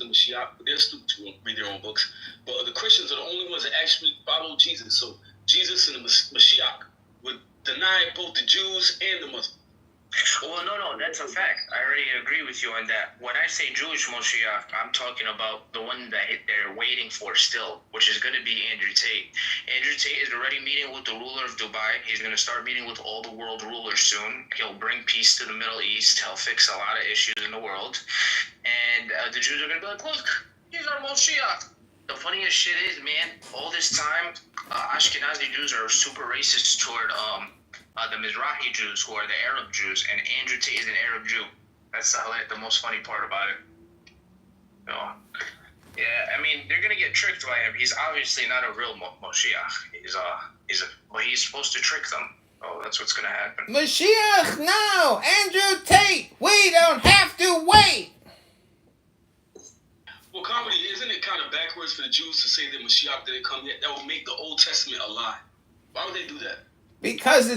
the Mashiach, but they're stupid to read their own books. But the Christians are the only ones that actually follow Jesus. So Jesus and the Mashiach would deny both the Jews and the Muslims. Well, no, that's a fact. I already agree with you on that. When I say Jewish Moshiach, I'm talking about the one that they're waiting for still, which is going to be Andrew Tate. Andrew Tate is already meeting with the ruler of Dubai. He's going to start meeting with all the world rulers soon. He'll bring peace to the Middle East. He'll fix a lot of issues in the world. And the Jews are going to be like, look, he's our Moshiach. The funniest shit is, man, all this time, Ashkenazi Jews are super racist toward the Mizrahi Jews, who are the Arab Jews, and Andrew Tate is an Arab Jew. That's the most funny part about it. So, yeah, I mean, they're gonna get tricked by him. He's obviously not a real Moshiach. But he's supposed to trick them. Oh, that's what's gonna happen. Mashiach now, Andrew Tate. We don't have to wait. Well, comedy, isn't it kind of backwards for the Jews to say that Mashiach didn't come yet? That would make the Old Testament a lie. Why would they do that? Because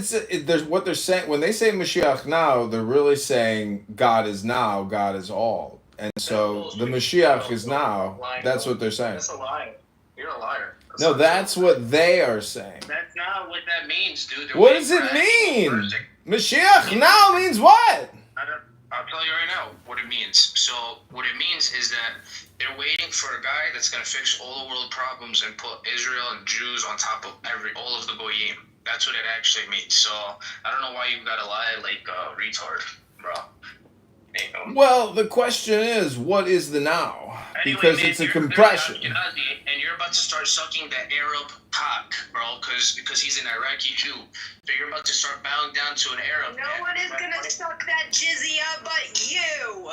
there's what they're saying when they say Mashiach now, they're really saying God is now, God is all, and so the Mashiach is now. That's what they're saying. That's a lie. You're a liar. No, that's what they are saying. That's not what that means, dude. What does it mean? Mashiach now means what? I'll tell you right now what it means. So what it means is that they're waiting for a guy that's going to fix all the world problems and put Israel and Jews on top of all of the goyim. That's what it actually means. So I don't know why you gotta lie like a retard, bro. Well, the question is, what is the now? Anyway, because man, it's a compression. And you're about to start sucking the Arab cock, bro, because he's an Iraqi Jew. So you're about to start bowing down to an Arab. No one is gonna suck that jizya but you.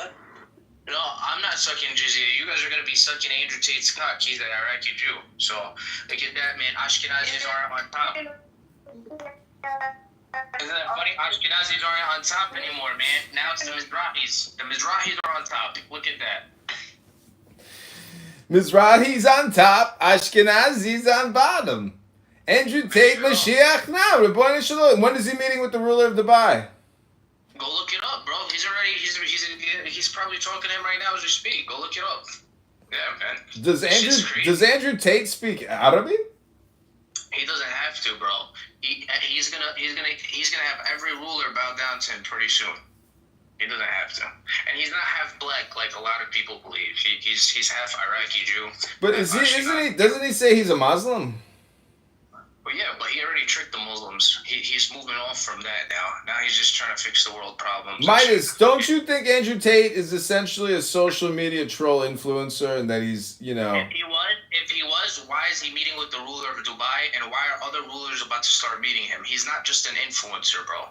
No, I'm not sucking jizya. You guys are going to be sucking Andrew Tate's cock. He's an Iraqi Jew. So, look at that, man. Ashkenazis are on top. Isn't that funny? Ashkenazis aren't on top anymore, man. Now it's the Mizrahis. The Mizrahis are on top. Look at that. Mizrahi's on top, Ashkenazi's on bottom. Andrew Tate, Mashiach now. Rebbeinu Shalom. When is he meeting with the ruler of Dubai? Go look it up, bro. He's probably talking to him right now as we speak. Go look it up. Yeah, man. Does Andrew Tate speak Arabic? He doesn't have to, bro. He's gonna have every ruler bow down to him pretty soon. He doesn't have to, and he's not half black like a lot of people believe. He's half Iraqi Jew. But doesn't he say he's a Muslim? Well, yeah, but he already tricked the Muslims. He's moving off from that now. Now he's just trying to fix the world problems. Midas, don't you think Andrew Tate is essentially a social media troll influencer, and that he's, If he was, why is he meeting with the ruler of Dubai, and why are other rulers about to start meeting him? He's not just an influencer, bro.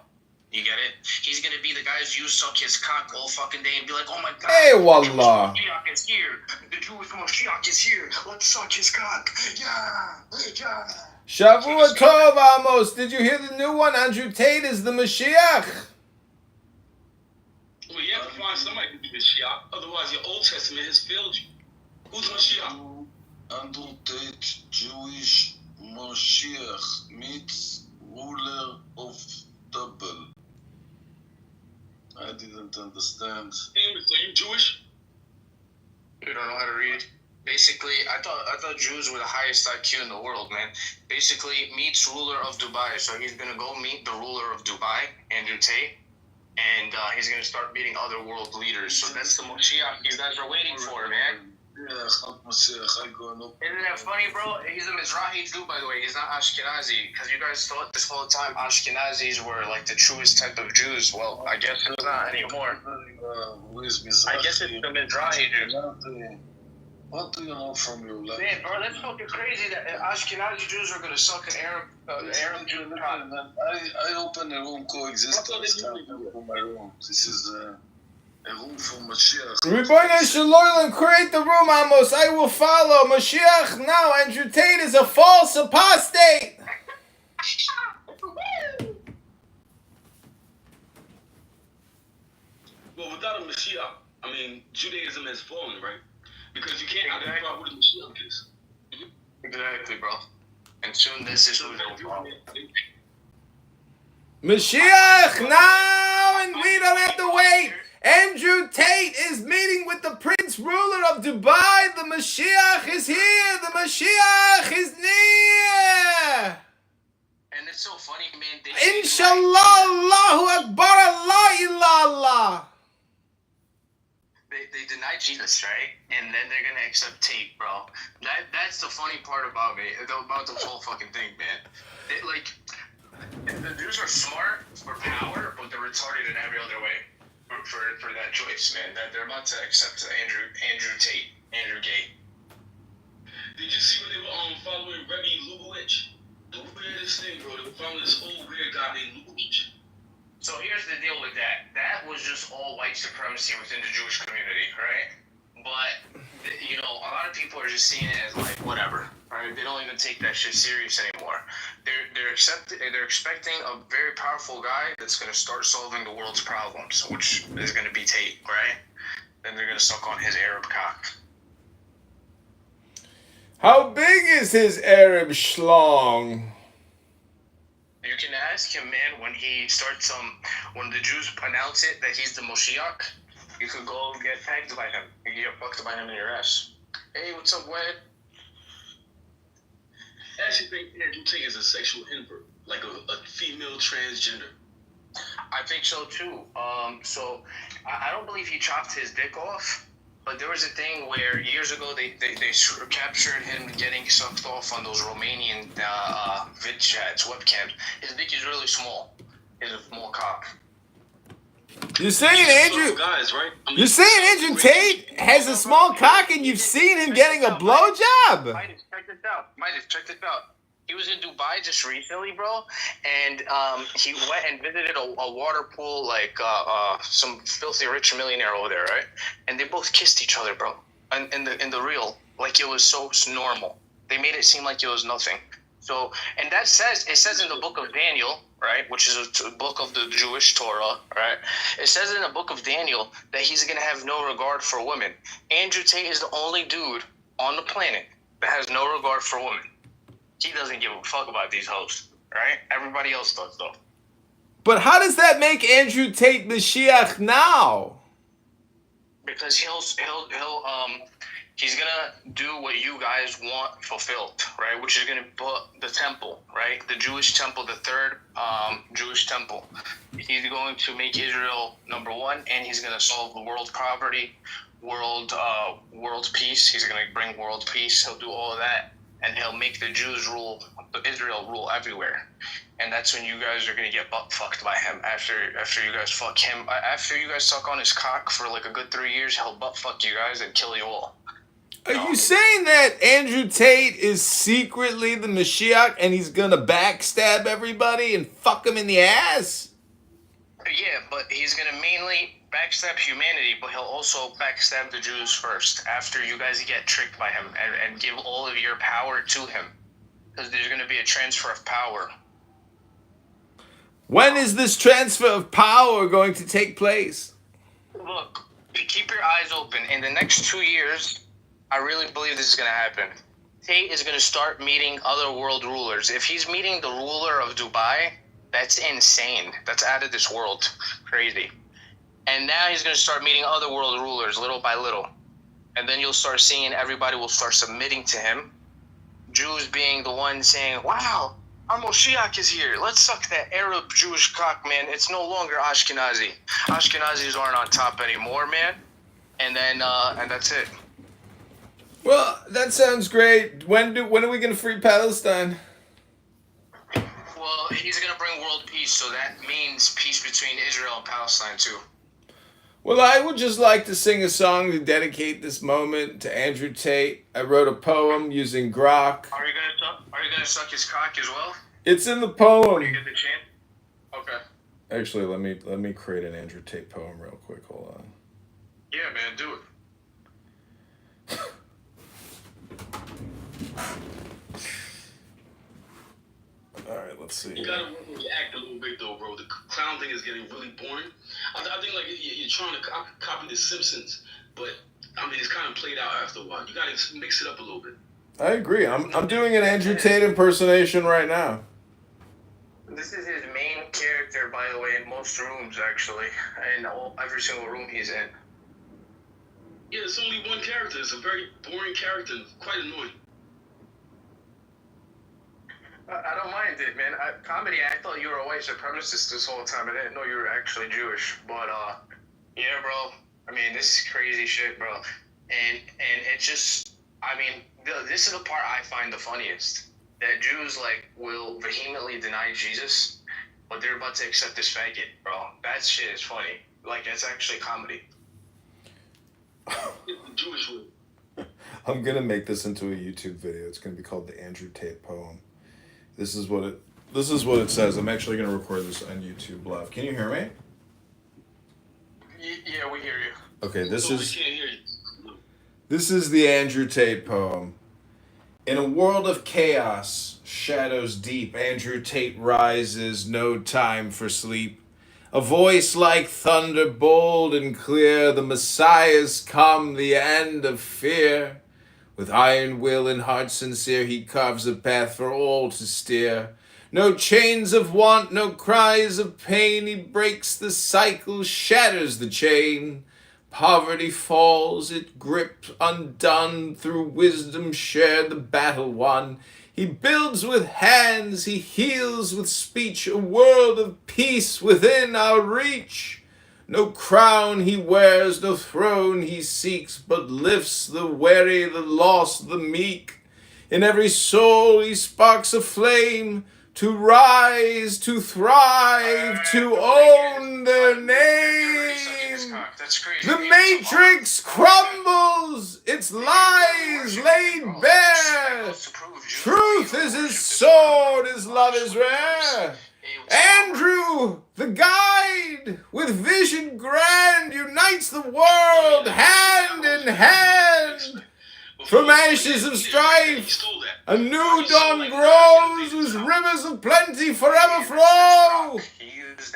You get it? He's going to be the guys you suck his cock all fucking day and be like, oh my God. Hey, wallah. The Jewish Moshiach is here. The Jewish Moshiach is here. Let's suck his cock. Yeah. Shavua Tov, Amos. Did you hear the new one? Andrew Tate is the Mashiach. Well, you have to find somebody to be Mashiach. Otherwise, your Old Testament has failed you. Who's Mashiach? Andrew Tate, Jewish Mashiach meets ruler of Double. I didn't understand. So you Jewish? You don't know how to read? Basically, I thought Jews were the highest IQ in the world, man. Basically, meets ruler of Dubai. So he's going to go meet the ruler of Dubai, Andrew Tate, and he's going to start meeting other world leaders. So that's the Moshiach you guys are waiting for, man. Isn't that funny, bro? He's a Mizrahi Jew, by the way. He's not Ashkenazi. Because you guys thought this whole time Ashkenazis were like the truest type of Jews. Well, I guess it's not anymore. I guess it's the Mizrahi Jews. What do you know from your life? Man, bro, that's fucking crazy that Ashkenazi Jews are going to suck an Arab Jew. I open a room coexistence for my room. This is a room for Mashiach. Rebbeinu Shalom, create the room, Amos. I will follow. Mashiach now. Andrew Tate is a false apostate. Well, without a Mashiach, I mean, Judaism has fallen, right? Because you can't identify who the Mashiach is. Exactly, bro. And soon this is who they'll follow. Mashiach now, and we don't have to wait. Andrew Tate is meeting with the Prince Ruler of Dubai. The Mashiach is here. The Mashiach is near. And it's so funny, man. Inshallah, Allahu Akbar, Allah illallah. They deny Jesus, right? And then they're gonna accept Tate, bro. That's the funny part about me, about the whole fucking thing, man. The Jews are smart for power, but they're retarded in every other way for that choice, man. That they're about to accept Andrew Tate, Andrew Gay. Did you see when they were following Rebbe Lubavitch? The weirdest thing, bro. They were following this old weird guy named Lubavitch. So here's the deal with that. That was just all white supremacy within the Jewish community, right? But, you know, a lot of people are just seeing it as like, whatever, right? They don't even take that shit serious anymore. They're expecting a very powerful guy that's going to start solving the world's problems, which is going to be Tate, right? Then they're going to suck on his Arab cock. How big is his Arab schlong? You can ask him, man, when he starts, when the Jews announce it that he's the Moshiach, you could go get pegged by him. You can get fucked by him in your ass. Hey, what's up, Wed? I actually think Andrew Tate is a sexual invert, like a female transgender. I think so, too. So, I don't believe he chopped his dick off, but there was a thing where years ago they captured him getting sucked off on those Romanian vid chats, webcams. His dick is really small. It's a small cock. You're saying Andrew? Guys, right? You're saying Andrew Tate has a small cock, and you've seen him getting a blowjob? Midas, check this out. He was in Dubai just recently, bro, and he went and visited a water pool, like some filthy rich millionaire over there, right? And they both kissed each other, bro. And in the reel, like it was so normal. They made it seem like it was nothing. So, and it says in the book of Daniel, right, which is a book of the Jewish Torah, right? It says in the book of Daniel that he's gonna have no regard for women. Andrew Tate is the only dude on the planet that has no regard for women. He doesn't give a fuck about these hoes, right? Everybody else does, though. But how does that make Andrew Tate Mashiach now? Because he's gonna do what you guys want fulfilled, right? Which is gonna put the temple, right? The Jewish temple, the third Jewish temple. He's going to make Israel number one, and he's gonna solve the world poverty, world peace. He's gonna bring world peace. He'll do all of that. And he'll make the Jews rule, Israel rule everywhere. And that's when you guys are going to get butt fucked by him. After you guys fuck him, after you guys suck on his cock for like a good 3 years, he'll butt fuck you guys and kill you all. Are you saying that Andrew Tate is secretly the Mashiach and he's going to backstab everybody and fuck them in the ass? Yeah, but he's going to mainly backstab humanity, but he'll also backstab the Jews first after you guys get tricked by him and give all of your power to him. Because there's going to be a transfer of power. When is this transfer of power going to take place? Look, keep your eyes open. In the next 2 years, I really believe this is going to happen. Tate is going to start meeting other world rulers. If he's meeting the ruler of Dubai, that's insane. That's out of this world. Crazy. And now he's going to start meeting other world rulers little by little. And then you'll start seeing everybody will start submitting to him. Jews being the ones saying, wow, our Moshiach is here. Let's suck that Arab Jewish cock, man. It's no longer Ashkenazi. Ashkenazis aren't on top anymore, man. And then, and that's it. Well, that sounds great. When are we going to free Palestine? Well, he's going to bring world peace, so that means peace between Israel and Palestine, too. Well, I would just like to sing a song to dedicate this moment to Andrew Tate. I wrote a poem using grok. Are you gonna suck his cock as well? It's in the poem. You get the chant? Okay. Actually, let me create an Andrew Tate poem real quick. Hold on. Yeah, man, do it. All right, let's see. You gotta act a little bit though, bro. The clown thing is getting really boring. I think like you're trying to copy The Simpsons, but I mean it's kind of played out after a while. You gotta mix it up a little bit. I agree. I'm doing an Andrew Tate impersonation right now. This is his main character, by the way, in most rooms, actually. In every single room he's in. Yeah, it's only one character. It's a very boring character, quite annoying. I don't mind it, man. Comedy, I thought you were a white supremacist this whole time. I didn't know you were actually Jewish. But, yeah, bro. I mean, this is crazy shit, bro. And it's just, I mean, this is the part I find the funniest. That Jews, like, will vehemently deny Jesus, but they're about to accept this faggot, bro. That shit is funny. Like, it's actually comedy. It's the Jewish way. I'm gonna make this into a YouTube video. It's gonna be called the Andrew Tate poem. This is what it says. I'm actually gonna record this on YouTube live. Can you hear me? Yeah, we hear you. Okay, We can't hear you. this is the Andrew Tate poem. In a world of chaos, shadows deep, Andrew Tate rises, no time for sleep. A voice like thunder, bold and clear, the Messiah's come, the end of fear. With iron will and heart sincere, he carves a path for all to steer. No chains of want, no cries of pain, he breaks the cycle, shatters the chain. Poverty falls, it gripped undone, through wisdom shared the battle won. He builds with hands, he heals with speech, a world of peace within our reach. No crown he wears, no throne he seeks, but lifts the weary, the lost, the meek. In every soul he sparks a flame, to rise, to thrive, to own their name. The matrix crumbles, its lies laid bare. Truth is his sword, his love is rare. Andrew, the guide, with vision grand, unites the world hand in hand. From ashes of strife, a new dawn grows, whose rivers of plenty forever flow.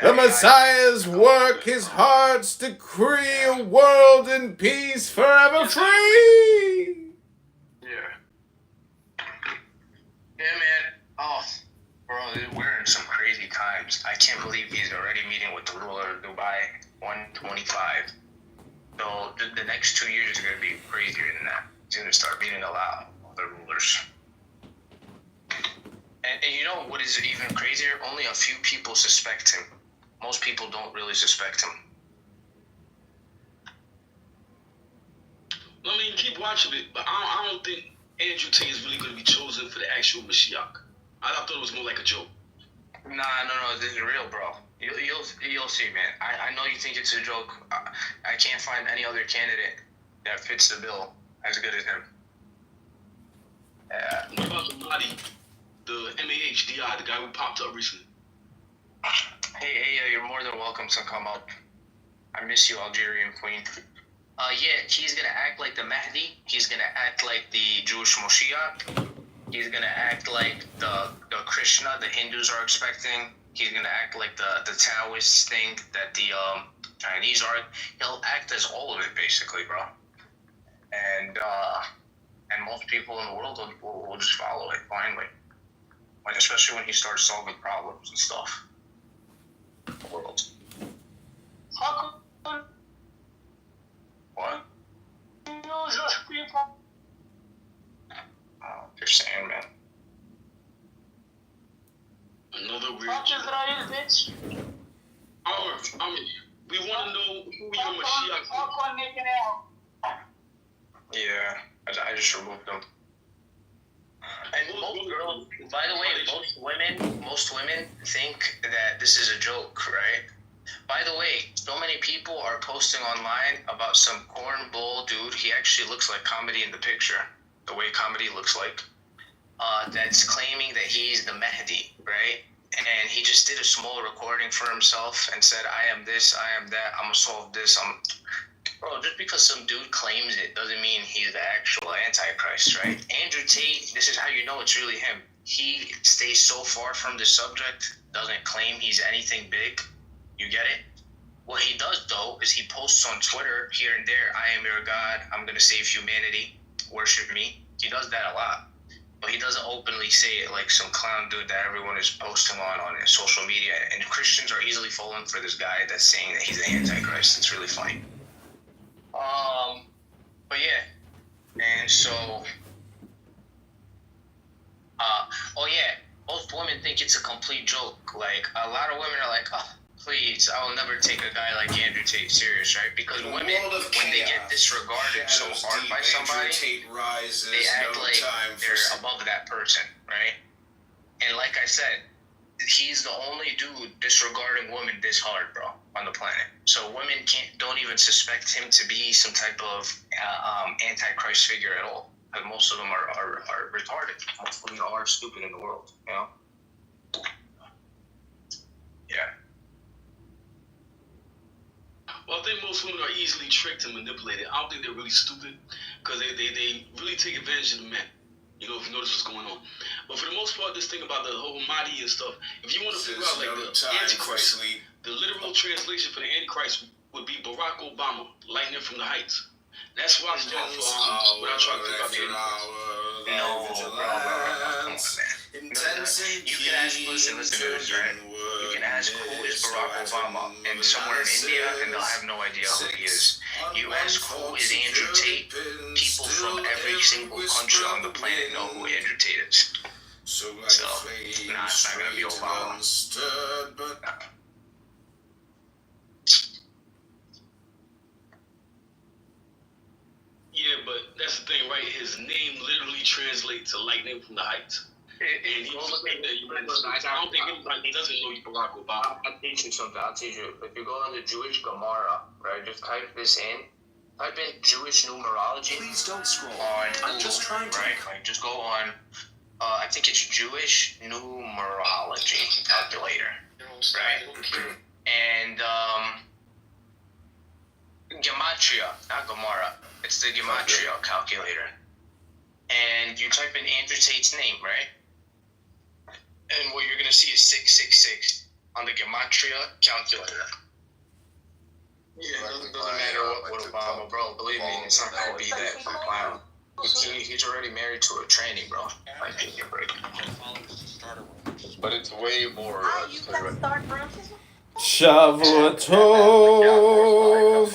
The Messiah's work, his heart's decree, a world in peace, forever free. Yeah, man. Oh, bro, we're in some crazy times. I can't believe he's already meeting with the ruler of Dubai, 125. So the next 2 years is going to be crazier than that. He's going to start meeting a lot of other rulers. And you know what is even crazier? Only a few people suspect him. Most people don't really suspect him. I mean, keep watching it, but I don't think Andrew Tate is really going to be chosen for the actual Mashiach. I thought it was more like a joke. Nah, no, this is real, bro. You'll see, man. I know you think it's a joke. I can't find any other candidate that fits the bill as good as him. What about the body, the MAHDI, the guy who popped up recently? Hey, you're more than welcome to come up. I miss you, Algerian queen. Yeah, he's gonna act like the Mahdi. He's gonna act like the Jewish Moshiach. He's gonna act like the Krishna the Hindus are expecting. He's gonna act like the Taoists think that the Chinese are. He'll act as all of it, basically, bro. And most people in the world will just follow it blindly. Like, especially when he starts solving problems and stuff. The world. What? You're saying, man. Another weird. Bitch. I mean, we want to know who your Mashiach is. Yeah, I just removed them. And most girls, by the way, most women think that this is a joke, right? By the way, so many people are posting online about some cornball dude. He actually looks like comedy in the picture, the way comedy looks like. That's claiming that he's the Mahdi, right? And he just did a small recording for himself and said, I am this, I am that, I'm gonna solve this. Bro, just because some dude claims it doesn't mean he's the actual Antichrist, right? Andrew Tate, this is how you know it's really him. He stays so far from the subject, doesn't claim he's anything big. You get it? What he does, though, is he posts on Twitter here and there, I am your God, I'm going to save humanity, worship me. He does that a lot. but he doesn't openly say it like some clown dude that everyone is posting on his social media. And Christians are easily falling for this guy that's saying that he's the Antichrist. It's really funny. But yeah, and so, oh yeah, most women think it's a complete joke. Like, a lot of women are like, oh, please, I will never take a guy like Andrew Tate serious, right? Because women, when they get disregarded so hard by somebody, they act like they're above that person, right? And like I said, he's the only dude disregarding women this hard, bro, on the planet. So women don't even suspect him to be some type of antichrist figure at all. Because most of them are retarded. Most women are stupid in the world, you know? Yeah. Well, I think most women are easily tricked and manipulated. I don't think they're really stupid because they really take advantage of the men. You know, if you notice what's going on. But for the most part, this thing about the whole Mahdi and stuff, if you want to figure out, like, the Antichrist, the literal translation for the Antichrist would be Barack Obama, lightning from the heights. That's why I stand for what I try to figure out the Antichrist. No, bro. Come on, man. You can ask, listen to this, right? You can ask who is Barack Obama, and somewhere in India, and they'll have no idea who he is. You ask who is Andrew Tate, people from every single country on the planet know who Andrew Tate is. So, nah, it's not gonna be Obama. Yeah, but that's the thing, right? His name literally translates to lightning from the heights. And he's I don't think anybody doesn't know he's Barack Obama. I'll teach you something. If you go on the Jewish Gemara, right, just type this in. Type in Jewish numerology. Please don't scroll. I'm just trying to. Right? Like, just go on. I think it's Jewish numerology calculator. Right? And Gematria, not Gemara. It's the Gematria calculator. And you type in Andrew Tate's name, right? And what you're going to see is 666 on the Gematria calculator. Yeah, it doesn't matter what Obama, bro. Believe me, it's not going to be that clown. He's already married to a tranny, bro. Like, take your break. But it's way more. You can start racism? Shavuot Tov.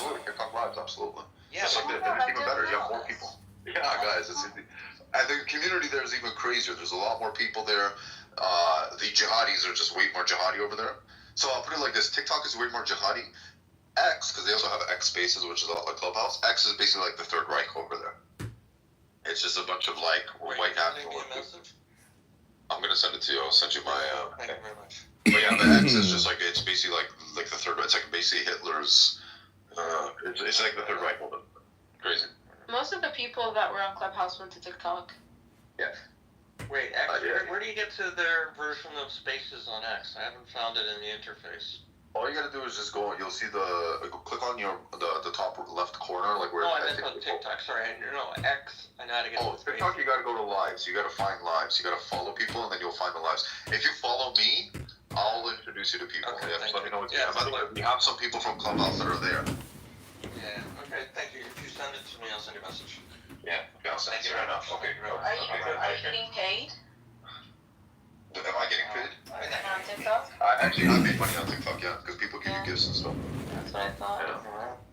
Absolutely. Yeah, it's even better. You have more people. Yeah, guys, and the community there is even crazier. There's a lot more people there. The jihadis are just way more jihadi over there. So I'll put it like this: TikTok is way more jihadi. X, because they also have X Spaces, which is a lot like Clubhouse. X is basically like the Third Reich over there. It's just a bunch of like white message. I'm gonna send it to you. I'll send you my. Thank you very much. But yeah, the X is just like it's basically like the Third Reich. It's like basically Hitler's. It's like the Third Reich over. Crazy. Most of the people that were on Clubhouse went to TikTok. Yeah. Wait, X, where do you get to their version of Spaces on X? I haven't found it in the interface. All you gotta do is just go. You'll see click on the top left corner, like where. No, I meant on TikTok. Sorry, no X. I know how to get. Oh, TikTok, you gotta go to lives. You gotta find lives. You gotta follow people, and then you'll find the lives. If you follow me, I'll introduce you to people. Okay, yeah, let me know what's by the way, we have some people from Clubhouse that are there. Yeah. Okay. Thank you. If you send it to me, I'll send you a message. Yeah. I'll send it right now. Okay. Are you getting paid? Am I getting paid? On TikTok? I made money on TikTok, yeah, because people give you gifts and stuff. That's what I thought.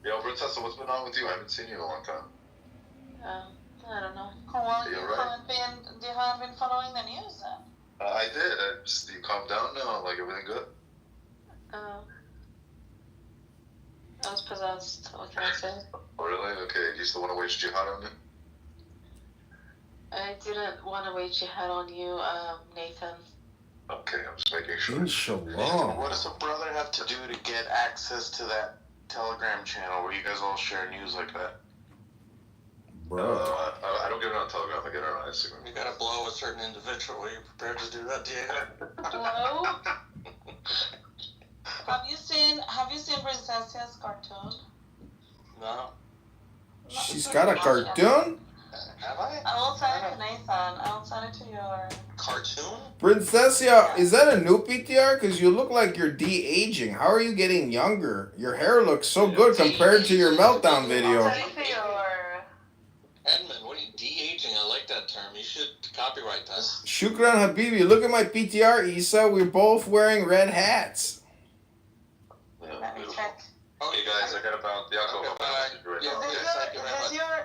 Yeah, Brittessa, what's been on with you? I haven't seen you in a long time. I don't know. Well, You're you right. haven't been following the news then? I did. You calmed down now? Like, everything good? I was possessed. What can I say? Oh, really? Okay. Do you still want to wage jihad on me? I didn't want to wage jihad on you, Nathan. Okay, I'm just making sure. Inshallah. What does a brother have to do to get access to that Telegram channel where you guys all share news like that? Bro. I don't get it on Telegram. I get it on Instagram. You gotta blow a certain individual. Are you prepared to do that, Diego? Hello? Have you seen Princessia's cartoon? No. She's got a cartoon? Have I? I will send it to Nathan. I will send it to your... Cartoon? Princessia, is that a new PTR? Because you look like you're de-aging. How are you getting younger? Your hair looks so good compared to your meltdown video. I'll send it to your... Edmund, what are you de-aging? I like like that term. You should copyright that. Shukran Habibi, look at my PTR, Isa. We're both wearing red hats. Yeah, Let me beautiful. check. Okay, guys, I got about the alcohol.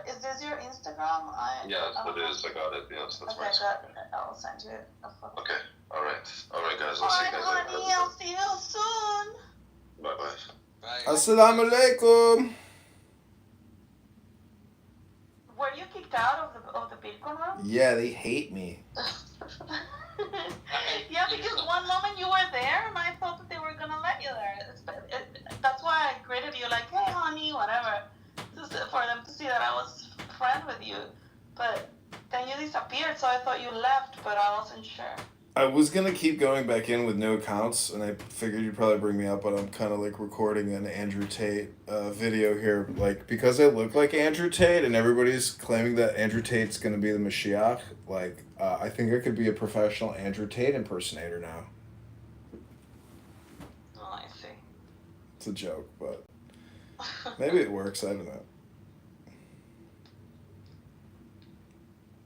Is this your Instagram? Yes, it is. I got it. Yes, that's Okay, right. good. I will send you a photo. Okay. All right, guys. I'll see you Alright, guys honey, later. I'll see you soon. Bye bye. Bye. Assalamu alaikum. Were you kicked out of the Bitcoin room? Yeah, they hate me. Yeah, because one moment you were there and I thought that they were gonna let you there. That's why I greeted you like, hey, honey, whatever, for them to see that I was friend with you. But then you disappeared, so I thought you left, but I wasn't sure. I was gonna keep going back in with no accounts, and I figured you'd probably bring me up, but I'm kind of like recording an Andrew Tate video here, like because I look like Andrew Tate, and everybody's claiming that Andrew Tate's gonna be the Mashiach. Like, I think I could be a professional Andrew Tate impersonator now. Oh, I see. It's a joke, but maybe it works. I don't know.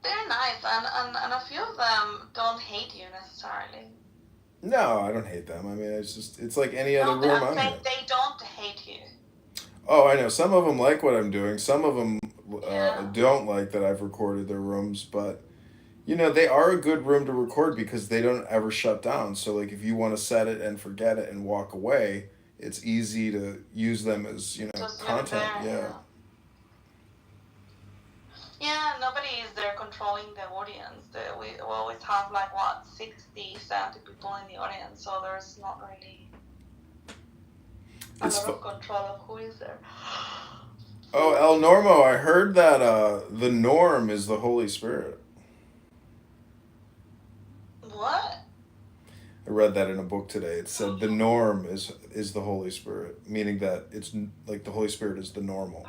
They're nice, and a few of them don't hate you necessarily. No, I don't hate them. I mean, it's like any other No, room I'm I'm saying in. they don't hate you. Oh, I know. Some of them like what I'm doing. Some of them Yeah. don't like that I've recorded their rooms, but you know, they are a good room to record because they don't ever shut down. So like if you want to set it and forget it and walk away, it's easy to use them as, you know, Just leave it content. there, Yeah. Yeah, nobody is there controlling the audience. We always have like, what, 60, 70 people in the audience, so there's not really a It's lot of control of who is there. Oh, El Normo, I heard that the norm is the Holy Spirit. What? I read that in a book today. It said the norm is the Holy Spirit, meaning that it's like the Holy Spirit is the normal.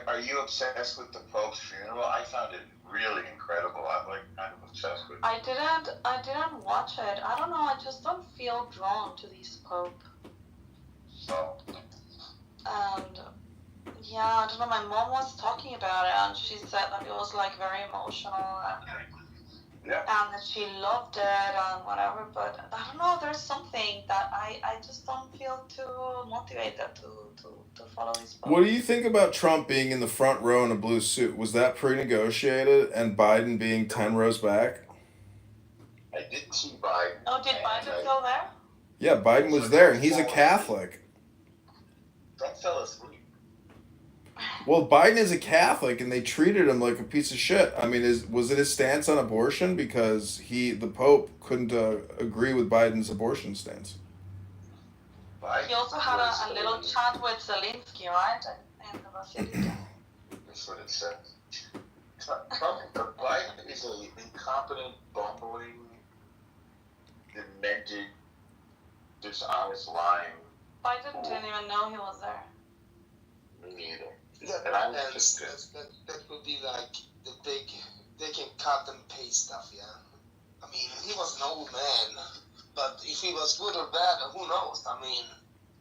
Are you obsessed with the Pope's funeral? I found it really incredible. I'm like kind of obsessed with it. I didn't watch it. I don't know, I just don't feel drawn to this Pope. So, And yeah, I don't know, my mom was talking about it and she said that it was like very emotional and that she loved it and whatever, but I don't know, there's something that I just don't feel too motivated to follow this Pope. What do you think about Trump being in the front row in a blue suit? Was that pre-negotiated and Biden being 10 rows back? I didn't see Biden. Oh, did Biden go there? Yeah, Biden was there and he's a Catholic. Trump fell asleep. Well, Biden is a Catholic, and they treated him like a piece of shit. I mean, was it his stance on abortion? Because the Pope couldn't agree with Biden's abortion stance. He also had a little chat with Zelensky, right? In the Basilica. That's what it says. Biden is an incompetent, bumbling, demented, dishonest, lying. Biden didn't even know he was there. Me neither. That would be like the big, they can cut and paste stuff, yeah. I mean, he was an old man, but if he was good or bad, who knows? I mean,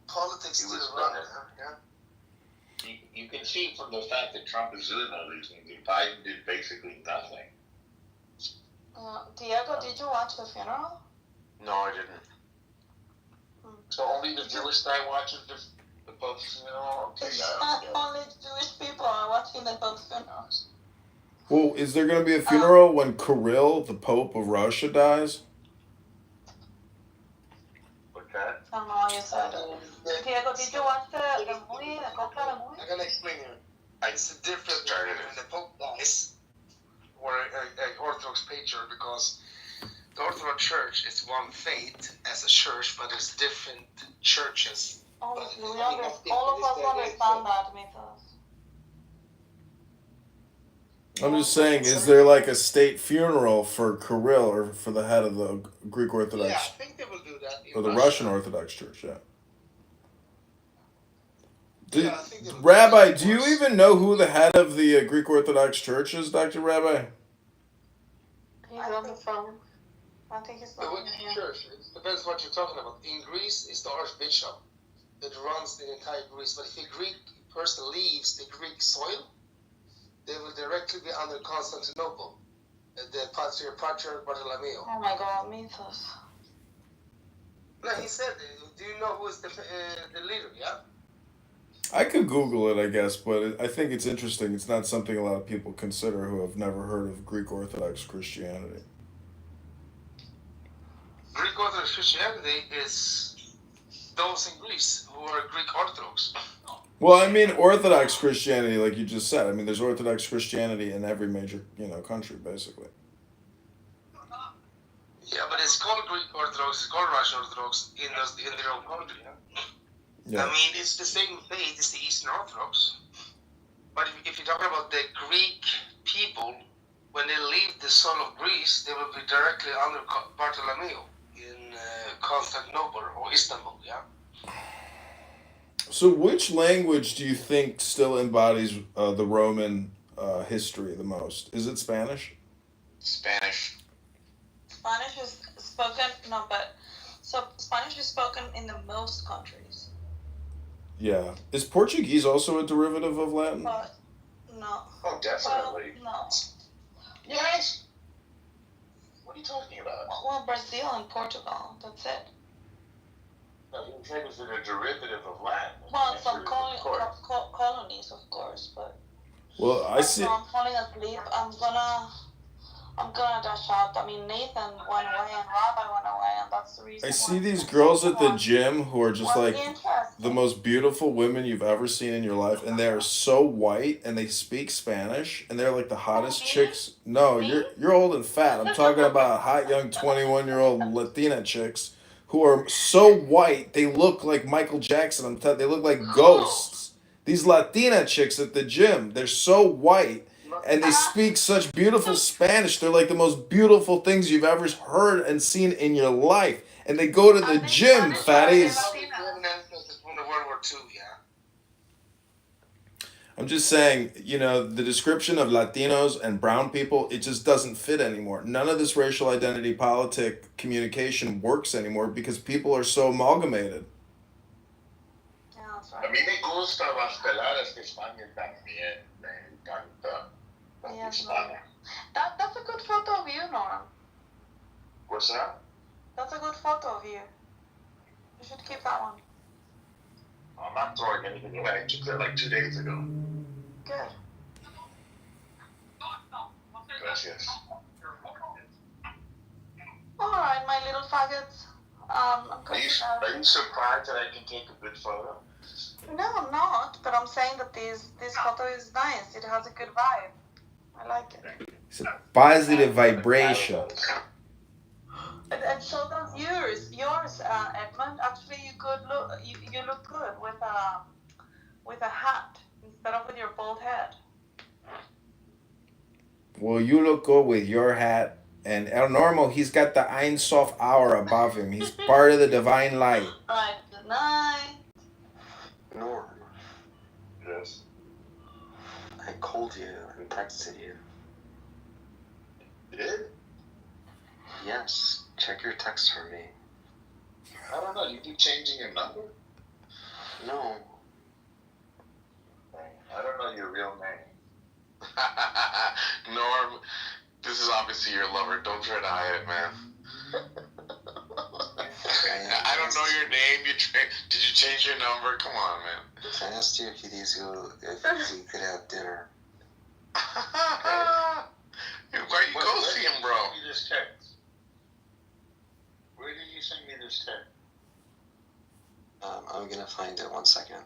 politics still running, yeah. You can see from the fact that Trump is doing all these things that Biden did basically nothing. Diego, did you watch the funeral? No, I didn't. So only the Jewish guy watches the Pope's funeral? Okay, Only Jewish people are watching the Pope's funeral. Well, is there going to be a funeral when Kirill, the Pope of Russia, dies? What's that? I don't know, you said it. Diego, did you watch the movie, the Coppola movie? I'm gonna explain here. It's a difference between when the Pope dies or an Orthodox patriarch, because the Orthodox Church is one faith as a church, but there's different churches. Honestly, all of us understand that mythos. I'm just saying, is there like a state funeral for Kirill or for the head of the Greek Orthodox? Yeah, I think they will do that in or the Russia. Russian Orthodox Church, yeah. Yeah, I think they will Rabbi, do that, do you of course. even know who the head of the Greek Orthodox Church is, Dr. Rabbi? He's on the phone. I think he's But not with here. church, it depends what you're talking about. In Greece, it's the Archbishop that runs the entire Greece. But if a Greek person leaves the Greek soil, they will directly under Constantinople. The Patriarch Bartolomeo. Oh my God, mythos. No, he said, do you know who is the leader, yeah? I could Google it, I guess, but I think it's interesting. It's not something a lot of people consider who have never heard of Greek Orthodox Christianity. Greek Orthodox Christianity is those in Greece who are Greek Orthodox. Well, I mean Orthodox Christianity, like you just said. I mean, there's Orthodox Christianity in every major, country, basically. Yeah, but it's called Greek Orthodox, it's called Russian Orthodox in their own country. Yeah. I mean, it's the same faith as the Eastern Orthodox. But if you're talking about the Greek people, when they leave the soul of Greece, they will be directly under Bartolomeo in Constantinople or Istanbul, yeah? So which language do you think still embodies the Roman history the most? Is it Spanish? Spanish. Spanish is spoken, no, but so Spanish is spoken in the most countries. Yeah. Is Portuguese also a derivative of Latin? But no. Oh, definitely. Well, no. Yes. What are you talking about? Well, Brazil and Portugal. That's it. No, you said it's a derivative of Latin. Well, some colonies, of course, but. Well, I see. I'm falling asleep. I'm gonna dash out. I mean, Nathan went away and Rabbi went away, and that's the reason. I see these girls at the gym who are just like interesting. the most beautiful women you've ever seen in your life, and they are so white, and they speak Spanish, and they're like the hottest chicks. No, you're old and fat. I'm talking about hot young 21-year-old Latina chicks who are so white they look like Michael Jackson. They look like ghosts. These Latina chicks at the gym, they're so white. And they speak such beautiful Spanish. They're like the most beautiful things you've ever heard and seen in your life. And they go to the gym, fatties. From the World War II, yeah. I'm just saying, the description of Latinos and brown people, it just doesn't fit anymore. None of this racial identity politic communication works anymore because people are so amalgamated. Yeah, that's right. A mí me gusta las peladas de España también. Me encanta. Yes, that's a good photo of you, Norm. What's that? That's a good photo of you. You should keep that one. I'm not throwing anything away. I took it like 2 days ago. Good. Gracias. All right, my little faggots. I'm Are you surprised that I can take a good photo? No, I'm not. But I'm saying that this photo is nice. It has a good vibe. I like it. It's a positive vibration. And so does yours. Edmund. Actually, you look good with a hat instead of with your bald head. Well, you look good with your hat. And El Normo, he's got the Ein Sof hour above him. He's part of the divine light. All right. Good night. Norm, Yes. I called you and texted you. You did? Yes, check your text for me. I don't know. You keep changing your number? No. I don't know your real name. Norm, this is obviously your lover. Don't try to hide it, man. I don't know your name. Did you change your number? Come on, man. I asked you a few days ago if we could have dinner. Why you go see him, bro? Where did you this text? Where did you send me this text? I'm gonna find it 1 second.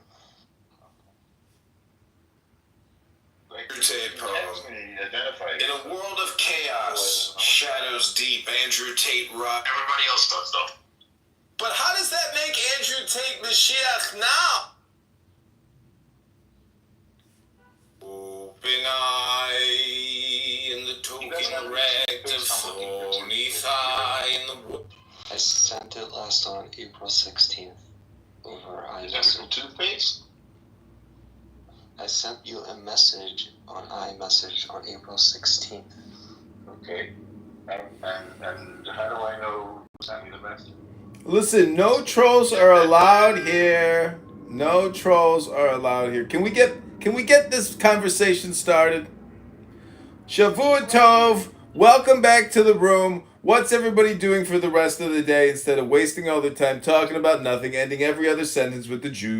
Andrew Tate poem. In a world of chaos, shadows deep, Andrew Tate rock. Everybody else does, though. But how does that make Andrew Tate Mashiach now? Open eye in the token erect of thorny thigh in the... I sent it last on April 16th over Is that some iMessage. toothpaste? I sent you a message on iMessage on April 16th. Okay. And how do I know who sent me the message? Listen, no trolls are allowed here. No trolls are allowed here. Can we get this conversation started? Shavua Tov, welcome back to the room. What's everybody doing for the rest of the day instead of wasting all their time talking about nothing, ending every other sentence with the Jews?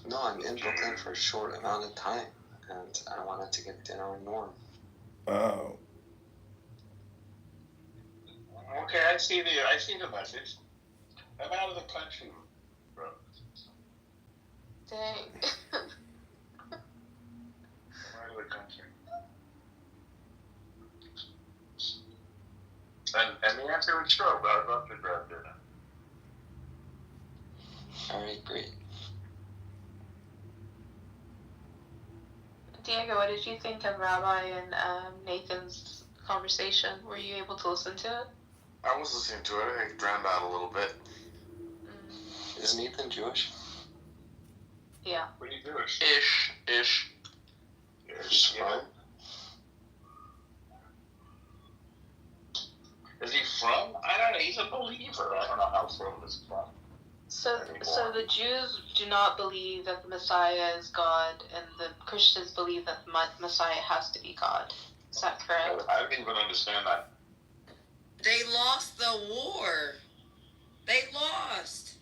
No, I'm in Brooklyn for a short amount of time, and I wanted to get dinner with Norm. Oh. Okay, I see the message. I'm out of the country, bro. Dang. I'm out of the country. And the answer is sure, but I'd love to grab dinner. Alright, great. Diego, what did you think of Rabbi and Nathan's conversation? Were you able to listen to it? I was listening to it. I drowned out a little bit. Is Nathan Jewish? Yeah. What are you doing? Ish. He's from? Is he from? I don't know. He's a believer. I don't know how from this is from. So the Jews do not believe that the Messiah is God, and the Christians believe that the Messiah has to be God. Is that correct? I didn't even understand that. They lost the war. They lost.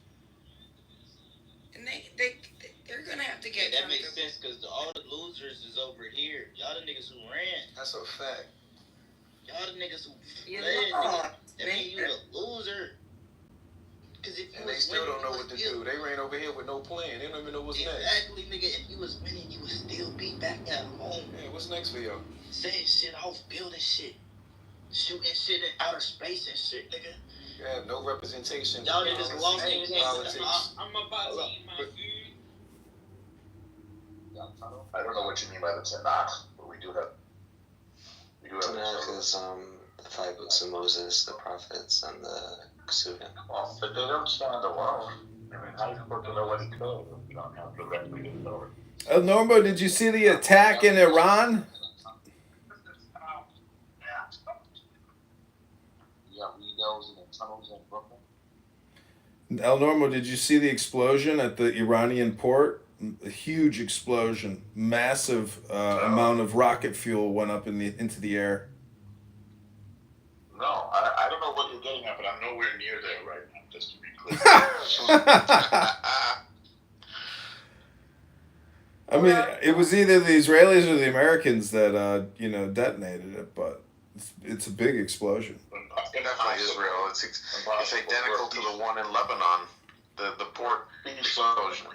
And they're gonna have to get. Yeah, that makes sense because all the losers is over here. Y'all the niggas who ran. That's a fact. Y'all the niggas who You fled. lost, That mean you a loser. Because if you And was they still winning, don't know you what to would still, do. They ran over here with no plan. They don't even know what's next. exactly, nigga. If you was winning, you would still be back at home. Yeah, what's next for y'all? Setting shit off, building shit, shooting shit in outer space and shit, nigga. You have no representation. Y'all niggas lost in politics. I'm about to eat my food. I don't know what you mean by the Tanakh, but we do have. Tanakh is the 5 books of Moses, the prophets, and the Ksuvim. Well, but they don't stand alone. I mean, how are you supposed to know what he told if you don't have directly to know it? Normo, did you see the attack in Iran? Yeah, windows and tunnels in Brooklyn. El Normo, did you see the explosion at the Iranian port? A huge explosion, massive amount of rocket fuel went up into the air. No, I don't know what you're getting at, but I'm nowhere near there right now, just to be clear. I mean, it was either the Israelis or the Americans that detonated it, but it's a big explosion. Definitely Israel. It's identical to the one in Lebanon, the port explosion.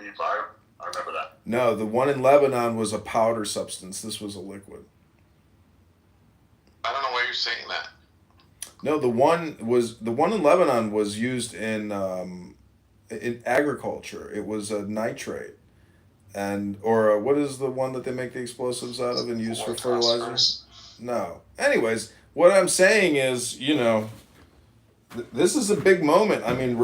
I remember that. No, the one in Lebanon was a powder substance. This was a liquid. I don't know why you're saying that. No, the one in Lebanon was used in agriculture. It was a nitrate, or what is the one that they make the explosives out of and use for fertilizer? No. Anyways, what I'm saying is, this is a big moment. I mean,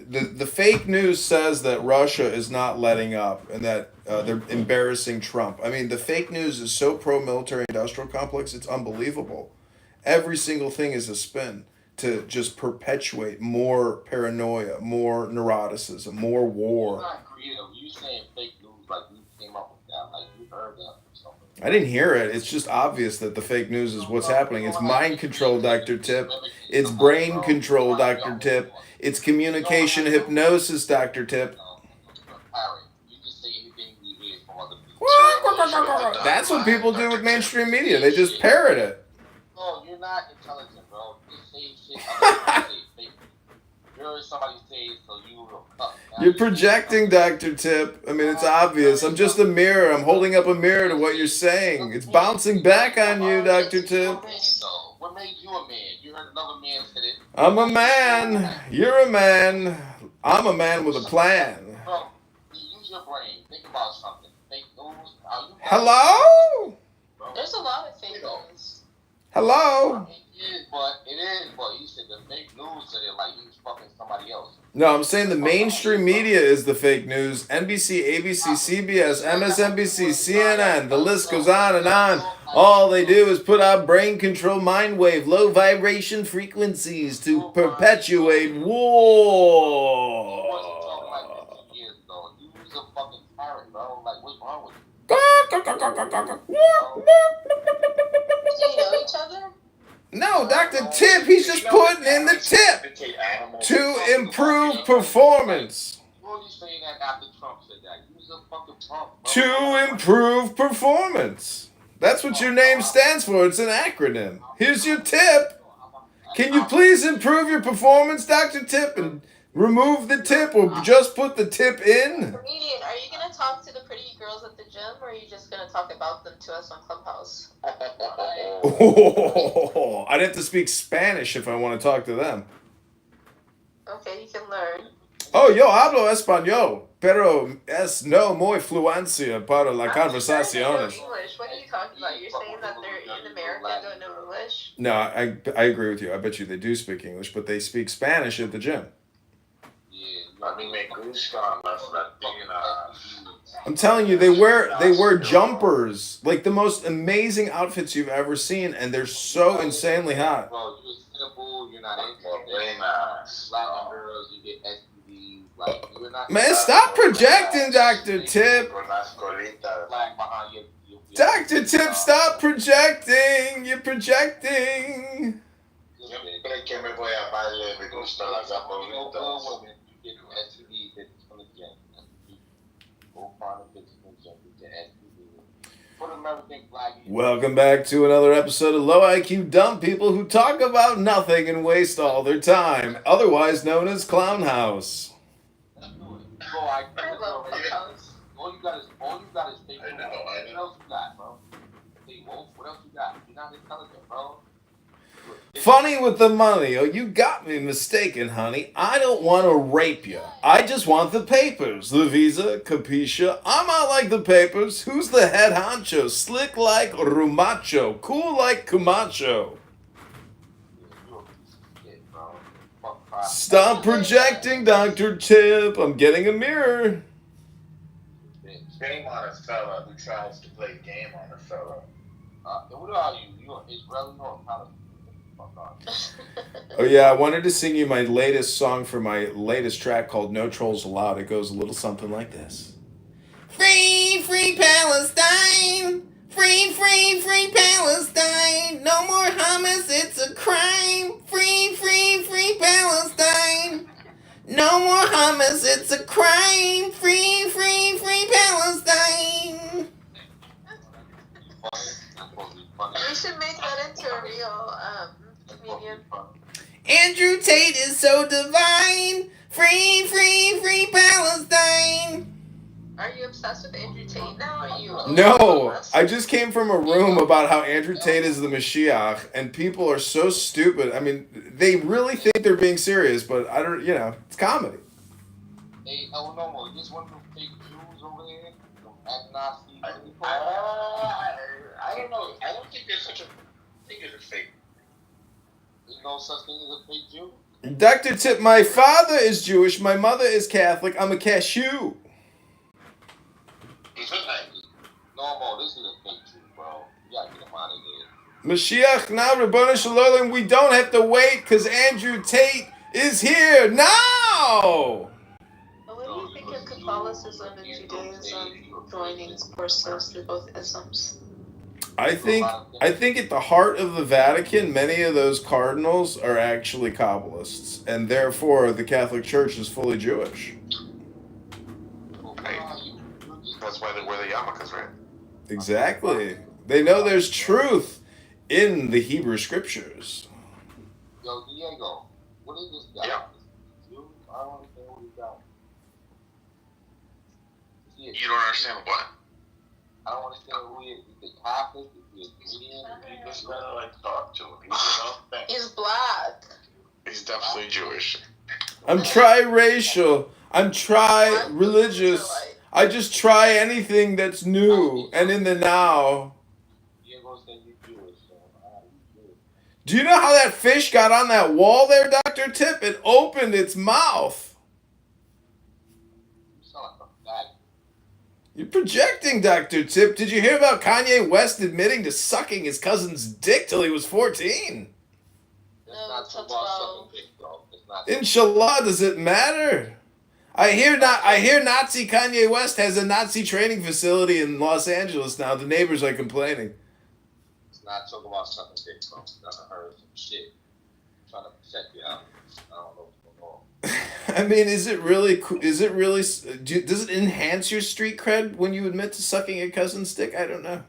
the fake news says that Russia is not letting up and that they're embarrassing Trump. I mean, the fake news is so pro-military industrial complex, it's unbelievable. Every single thing is a spin to just perpetuate more paranoia, more neuroticism, more war. I'm not creative. You saying fake news like you came up with that, like you heard that or something. I didn't hear it. It's just obvious that the fake news is what's happening. It's mind control, Dr. Tip. It's brain control, Dr. Tip. It's communication hypnosis, Dr. Tip. That's what people do with mainstream media. They just parrot it. No, you're not intelligent, bro. You say shit. You heard somebody say it, so you will cut. You're projecting, Dr. Tip. I mean, it's obvious. I'm just a mirror. I'm holding up a mirror to what you're saying. It's bouncing back on you, Dr. Tip. What made you a man? You heard another man say it. I'm a man. You're a man. I'm a man with a plan. Bro, use your brain. Think about something. Fake news. Hello? There's a lot of fake news. Hello? It is, but you said the fake news said it like he was fucking somebody else. No, I'm saying the mainstream media is the fake news. NBC, ABC, CBS, MSNBC, CNN, the list goes on and on. All they do is put out brain control mind wave, low vibration frequencies to perpetuate war. He wasn't talking like 50 years ago. You was a fucking tyrant, bro. Like, what's wrong with you? Do you know each other? No, Dr. Tip, he's just putting in the tip to improve performance. You only saying that after Trump said that. You was a fucking punk, bro. To improve performance. That's what your name stands for. It's an acronym. Here's your tip. Can you please improve your performance, Dr. Tip, and remove the tip or just put the tip in? Comedian, are you gonna talk to the pretty girls at the gym, or are you just gonna talk about them to us on Clubhouse? Oh, I'd have to speak Spanish if I want to talk to them. Okay, you can learn. Oh, yo hablo español, pero es no muy fluencia para la conversaciones. English. What are you talking about? You're saying that they're in America and don't know English? No, I agree with you. I bet you they do speak English, but they speak Spanish at the gym. I'm telling you, they wear jumpers, like the most amazing outfits you've ever seen, and they're so insanely hot. Bro, you're simple. You're not into black girls. You get STDs. Like you're not. Man, stop projecting, Dr. Tip. Dr. Tip, stop projecting. You're projecting. Welcome back to another episode of Low IQ Dumb People who talk about nothing and waste all their time, otherwise known as Clown House. All you got is fake. What else you got, bro? Hey, Wolf, what else you got? You're not intelligent, bro. Funny with the money. Oh, you got me mistaken, honey. I don't want to rape you. I just want the papers. The visa, capisha. I'm out like the papers. Who's the head honcho? Slick like Rumacho. Cool like Camacho. Stop projecting, Dr. Tip. I'm getting a mirror. Game on a fella who tries to play game on a fella. What are you? You an Israeli or Palestinian? Oh yeah, I wanted to sing you my latest song for my latest track called No Trolls Allowed. It goes a little something like this. Free, free Palestine! Free, free, free Palestine! No more hummus, it's a crime! Free, free, free Palestine! No more hummus, it's a crime! Free, free, free Palestine! We should make that into a real comedian. Andrew Tate is so divine! Free, free, free Palestine! Are you obsessed with Andrew Tate now? Or are you? No, I just came from a room about how Andrew Tate is the Mashiach, and people are so stupid. I mean, they really think they're being serious, but I don't, it's comedy. Hey, no, you just want to fake Jews over there? Nazi. I don't know. I don't think there's such a thing as a fake. There's no such thing as a fake Jew? Dr. Tip, my father is Jewish, my mother is Catholic, I'm a cashew. No, this is a fake Jew, bro. You gotta get him out of here. Mashiach, now, Rabbanu Shalom, we don't have to wait because Andrew Tate is here now! What do you think of Catholicism and Judaism joining forces to both isms? I think at the heart of the Vatican, many of those cardinals are actually Kabbalists, and therefore the Catholic Church is fully Jewish. That's why they wear the yarmulkes, right? Exactly. They know there's truth in the Hebrew Scriptures. Yo, Diego, what is this guy? Yeah. You? I don't understand what he's got. You don't understand what? I don't understand who he is. Is he Catholic? Is he a Judean? You just gotta talk to him. He's black. He's definitely Jewish. I'm tri-racial. I'm tri-religious. I just try anything that's new and in the now. Do you know how that fish got on that wall there, Dr. Tip? It opened its mouth. You're projecting, Dr. Tip. Did you hear about Kanye West admitting to sucking his cousin's dick till he was 14? No, it's not 12. Inshallah, does it matter? I hear Nazi Kanye West has a Nazi training facility in Los Angeles now. The neighbors are complaining. Let's not talk about sucking dick, bro. I heard some shit. I'm trying to protect you out. I don't know what's going on. I mean, is it really? Does it enhance your street cred when you admit to sucking your cousin's dick? I don't know.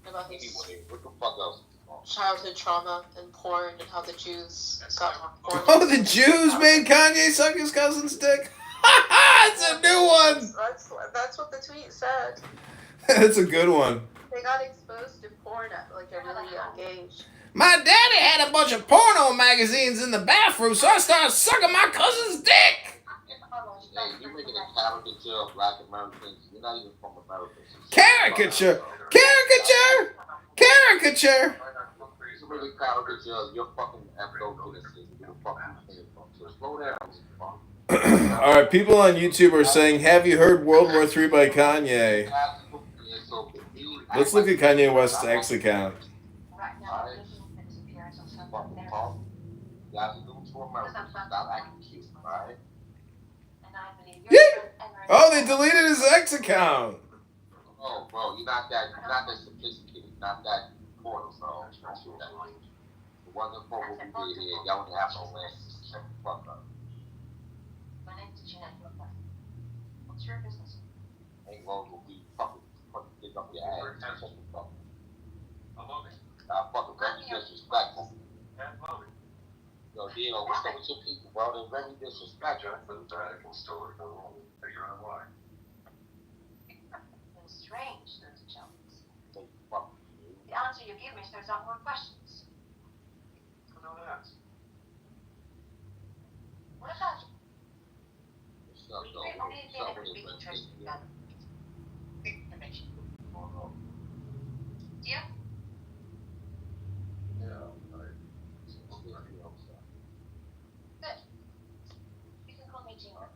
About his Anyway, what the fuck else? childhood trauma and porn and how the Jews got porn. Oh, the Jews made Kanye suck his cousin's dick? It's a new one! That's what the tweet said. That's a good one. They got exposed to porn at like a really young age. My daddy had a bunch of porno magazines in the bathroom, so I started sucking my cousin's dick! Hey, you're making a caricature of black Americans. You're not even from America. Caricature! Caricature! Caricature! You're making a caricature of your fucking ethno-Genesis. You're fucking so slow down. Alright, people on YouTube are saying, have you heard World War III by Kanye? Let's look at Kanye West's X account. Oh, they deleted his X account! Oh, bro, you're not that sophisticated, not that important, bro. It wasn't for what we did here. Y'all didn't have no land. Shut the fuck up. My name's Jeanette. What's your business? Ain't wrong with you fucking dick up your ass. Shut the fuck up. Nah, fucking very disrespectful. Yo, Diego, what's up with your people, bro? They're very disrespectful. It's strange, those jokes. The answer you give me stirs up more questions. What about you? What's up, though? What do you think would be interesting together? Information. Do you? Good. You can call me Gina.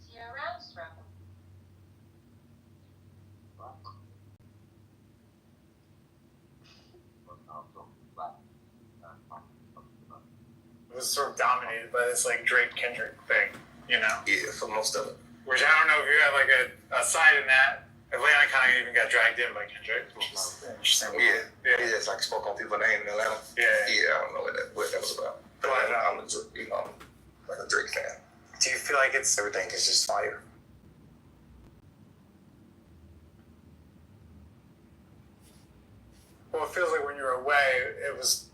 See you around, Struggle. It was sort of dominated by this like Drake Kendrick thing, you know? Yeah, for most of it. Which I don't know if you have like a side in that. Atlanta kind of even got dragged in by Kendrick. Interesting. Yeah, it's like spoke on people's name in Atlanta. Yeah, I don't know what that was about. But I'm like a Drake fan. Do you feel like it's Everything is just fire. well? It feels like when you were away, it was.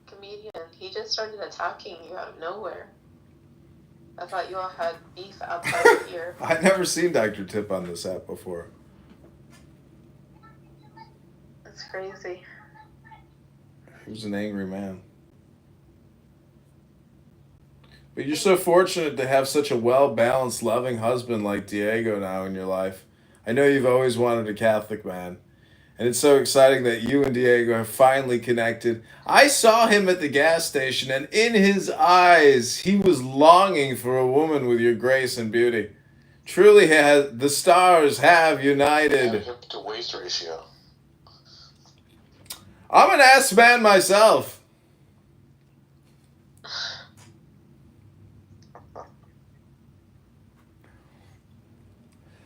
Comedian, he just started attacking you out of nowhere. I thought you all had beef outside of here. I've never seen Dr. Tip on this app before. That's crazy. He was an angry man. But you're so fortunate to have such a well-balanced, loving husband like Diego now in your life. I know you've always wanted a Catholic man. And it's so exciting that you and Diego have finally connected. I saw him at the gas station, and in his eyes, he was longing for a woman with your grace and beauty. Truly, the stars have united. Hip to waist ratio. I'm an ass man myself.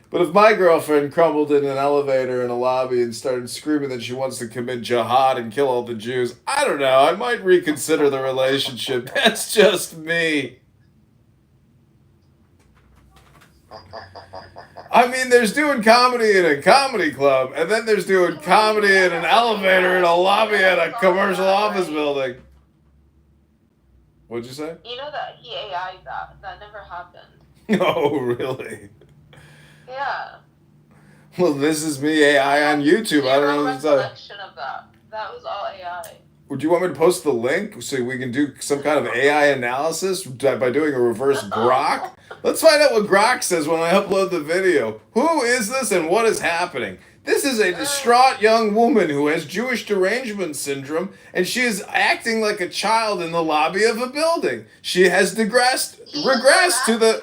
But if my girlfriend crumbled in an elevator in a lobby and started screaming that she wants to commit jihad and kill all the Jews, I don't know, I might reconsider the relationship. That's just me. I mean, there's doing comedy in a comedy club, and then there's doing comedy in an elevator in a lobby at a commercial office building. What'd you say? You know that he AI'd that. That never happened. Oh, really? Yeah. Well, this is me AI on YouTube. I don't know what to tell you. Recollection of that. That was all AI. Would you want me to post the link so we can do some kind of AI analysis by doing a reverse Grok? Let's find out what Grok says when I upload the video. Who is this and what is happening? This is a distraught young woman who has Jewish derangement syndrome, and she is acting like a child in the lobby of a building. She has regressed to the...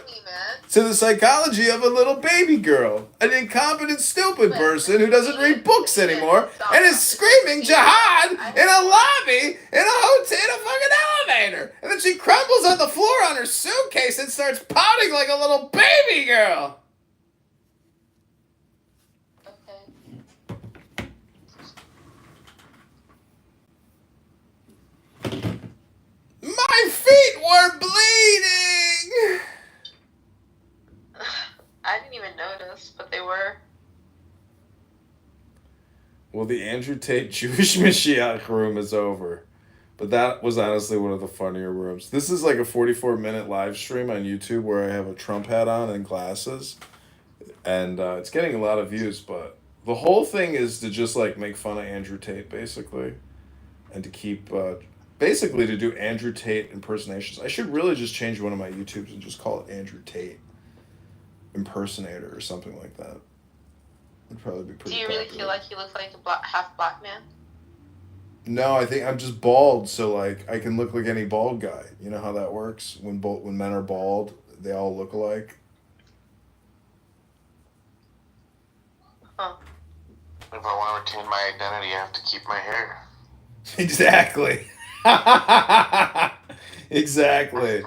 to the psychology of a little baby girl, an incompetent, stupid person who doesn't read books anymore and is screaming jihad in a lobby in a hotel, in a fucking elevator. And then she crumbles on the floor on her suitcase and starts pouting like a little baby girl. My feet were bleeding! I didn't even notice, but they were. Well, the Andrew Tate Jewish Mashiach room is over. But that was honestly one of the funnier rooms. This is like a 44-minute live stream on YouTube where I have a Trump hat on and glasses. And it's getting a lot of views, but the whole thing is to just like make fun of Andrew Tate, basically. And to keep, basically to do Andrew Tate impersonations. I should really just change one of my YouTubes and just call it Andrew Tate Impersonator or something like that. It'd probably be pretty Do you really popular. feel like you look like a half black man? No, I think I'm just bald, so like I can look like any bald guy. You know how that works? When men are bald, they all look alike. Huh. If I want to retain my identity, I have to keep my hair. Exactly. Exactly.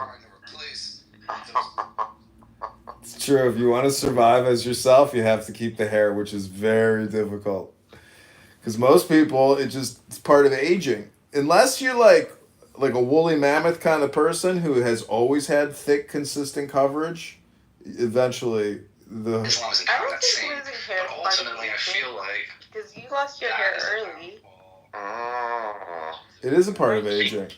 It's true. If you want to survive as yourself, you have to keep the hair, which is very difficult. Because most people, it's part of aging. Unless you're like a woolly mammoth kind of person who has always had thick, consistent coverage, eventually the... I don't think losing hair is part of aging. Because you lost your hair early. It is a part of aging.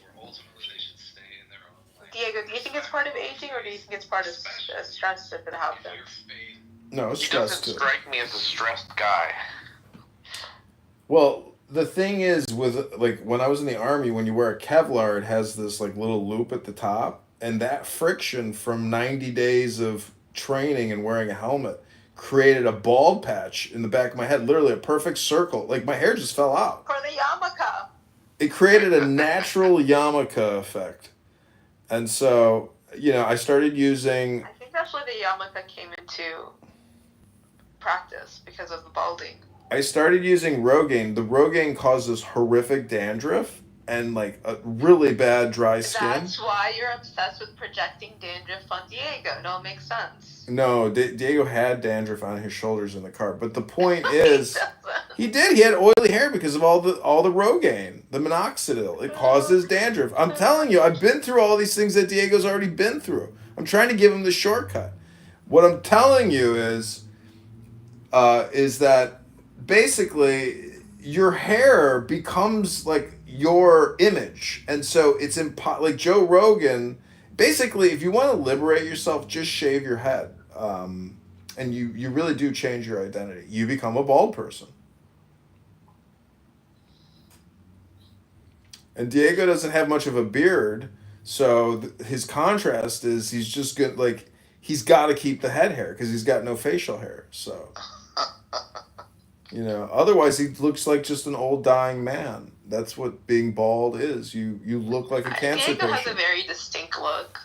Diego, do you think it's part of aging, or do you think it's part of stress if it happens? No, it's He stress doesn't too. strike me as a stressed guy. Well, the thing is with like when I was in the army, when you wear a Kevlar, it has this like little loop at the top, and that friction from 90 days of training and wearing a helmet created a bald patch in the back of my head, literally a perfect circle. Like my hair just fell out. For the yarmulke. It created a natural yarmulke effect. And so, I started using... I think that's where the yarmulke came into practice, because of the balding. I started using Rogaine. The Rogaine causes horrific dandruff and like a really bad dry skin. That's why you're obsessed with projecting dandruff on Diego. No, it makes sense. No, Diego had dandruff on his shoulders in the car. But the point is, he did. He had oily hair because of all the Rogaine, the minoxidil. It causes dandruff. I'm telling you, I've been through all these things that Diego's already been through. I'm trying to give him the shortcut. What I'm telling you is that basically your hair becomes like your image, and so it's like Joe Rogan. Basically, if you want to liberate yourself, just shave your head, and you really do change your identity. You become a bald person. And Diego doesn't have much of a beard, so his contrast is he's just good. Like he's got to keep the head hair because he's got no facial hair. So. Otherwise he looks like just an old dying man. That's what being bald is. You look like a cancer Diego patient. has a very distinct look.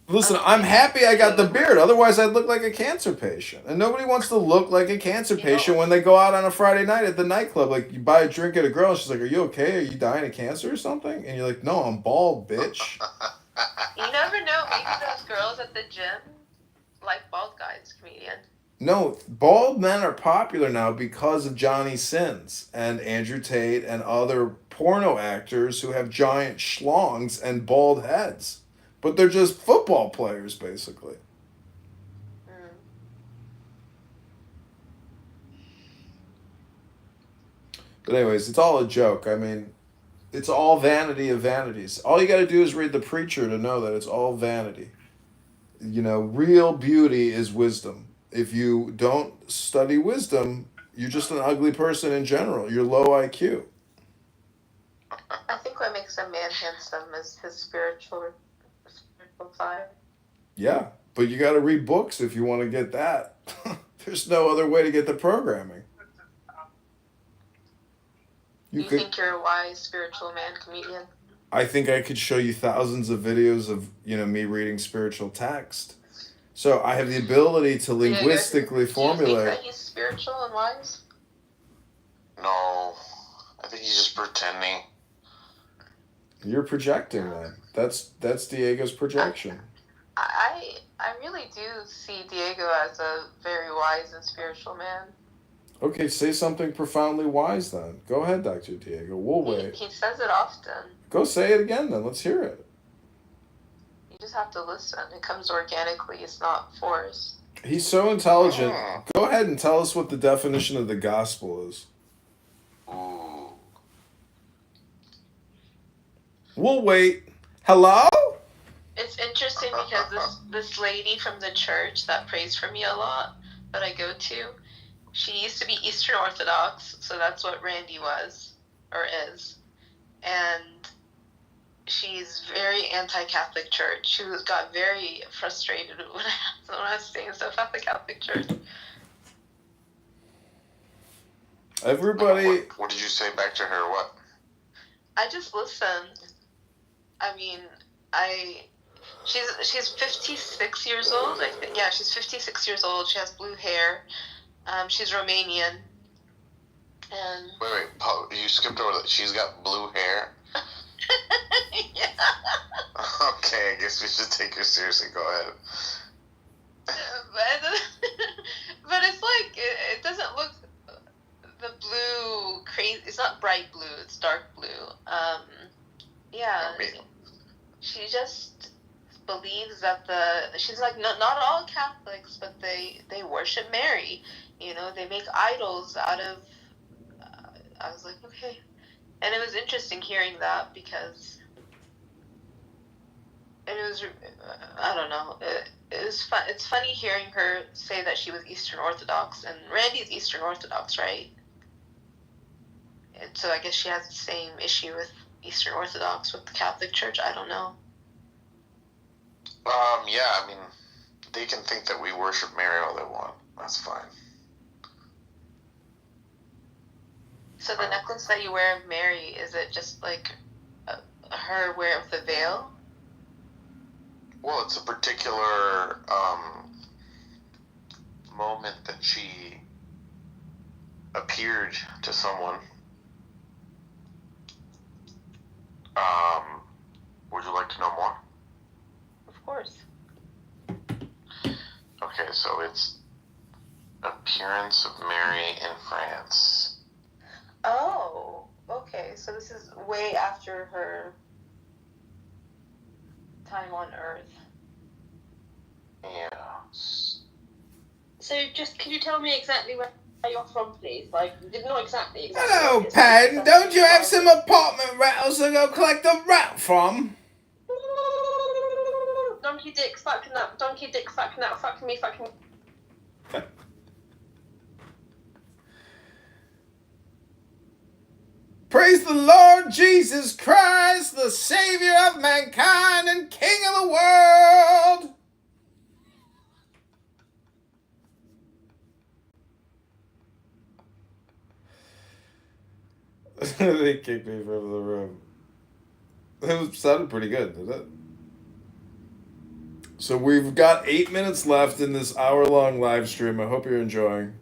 Listen, I'm happy I got the beard. Otherwise, I'd look like a cancer patient. And nobody wants to look like a cancer patient when they go out on a Friday night at the nightclub. Like, you buy a drink at a girl, and she's like, "Are you okay? Are you dying of cancer or something?" And you're like, "No, I'm bald, bitch." You never know. Maybe those girls at the gym like bald guys, comedian. No, bald men are popular now because of Johnny Sins and Andrew Tate and other porno actors who have giant schlongs and bald heads. But they're just football players, basically. But anyways, it's all a joke. I mean, it's all vanity of vanities. All you got to do is read The Preacher to know that it's all vanity. Real beauty is wisdom. If you don't study wisdom, you're just an ugly person in general. You're low IQ. I think what makes a man handsome is his spiritual side. Yeah, but you got to read books if you want to get that. There's no other way to get the programming. You think you're a wise spiritual man, comedian? I think I could show you thousands of videos of me reading spiritual text. So I have the ability to linguistically formulate. Do you think that he's spiritual and wise? No, I think he's just pretending. You're projecting then. That's Diego's projection. I really do see Diego as a very wise and spiritual man. Okay, say something profoundly wise then. Go ahead, Dr. Diego. We'll wait. He says it often. Go say it again then. Let's hear it. You just have to listen. It comes organically. It's not forced. He's so intelligent. Go ahead and tell us what the definition of the gospel is. Ooh. We'll wait. Hello? It's interesting because this lady from the church that prays for me a lot, that I go to, she used to be Eastern Orthodox, so that's what Randy was, or is. And she's very anti-Catholic Church. She got very frustrated when I was saying stuff at the Catholic Church. Everybody... What did you say back to her? What? I just listened. I mean, she's 56 years old. I think. Yeah, she's 56 years old. She has blue hair. She's Romanian. And Wait, you skipped over that. She's got blue hair. yeah. Okay, I guess we should take her seriously. Go ahead. But it's like it doesn't look the blue crazy. It's not bright blue. It's dark blue. Yeah. She just believes that she's like not all Catholics, but they worship Mary. You know, they make idols out of. I was like, okay, and it was interesting hearing that because. And it was, I don't know. It was fun. It's funny hearing her say that she was Eastern Orthodox, and Randy's Eastern Orthodox, right? And so I guess she has the same issue with Eastern Orthodox with the Catholic Church. I don't know. Yeah, I mean, they can think that we worship Mary all they want. That's fine. So the necklace that you wear of Mary, is it just like her wear of the veil? Well, it's a particular moment that she appeared to someone. Would you like to know more? Of course. Okay, so it's Appearance of Mary in France. Oh, okay. So this is way after her time on Earth. Yeah. So just, can you tell me exactly where you're from, please? Like, not exactly. Hello, Pen. Don't you have some apartment rattles to go collect a rat from? Donkey dick, fucking up. Donkey dick, fucking up. Fucking me, fucking me. Praise the Lord Jesus Christ, the Savior of mankind and King of the world. They kicked me from the room. It sounded pretty good, didn't it? So we've got 8 minutes left in this hour-long live stream. I hope you're enjoying.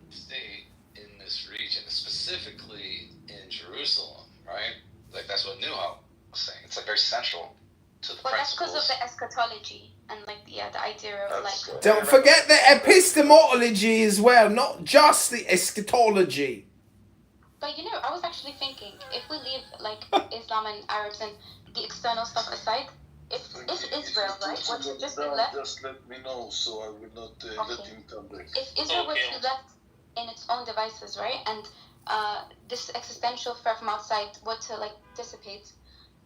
Stay in this region, specifically in Jerusalem, right? Like that's what Newhouse was saying. It's like very central to the Well, that's principles. because of the eschatology and like the idea of like. Don't forget the epistemology as well, not just the eschatology. But you know, I was actually thinking, if we leave like Islam and Arabs and the external stuff aside, if Israel, right, what should just be left? Just let me know, so I will not let him come back. If Israel were to be left in its own devices, right, and this existential threat from outside were to like dissipate,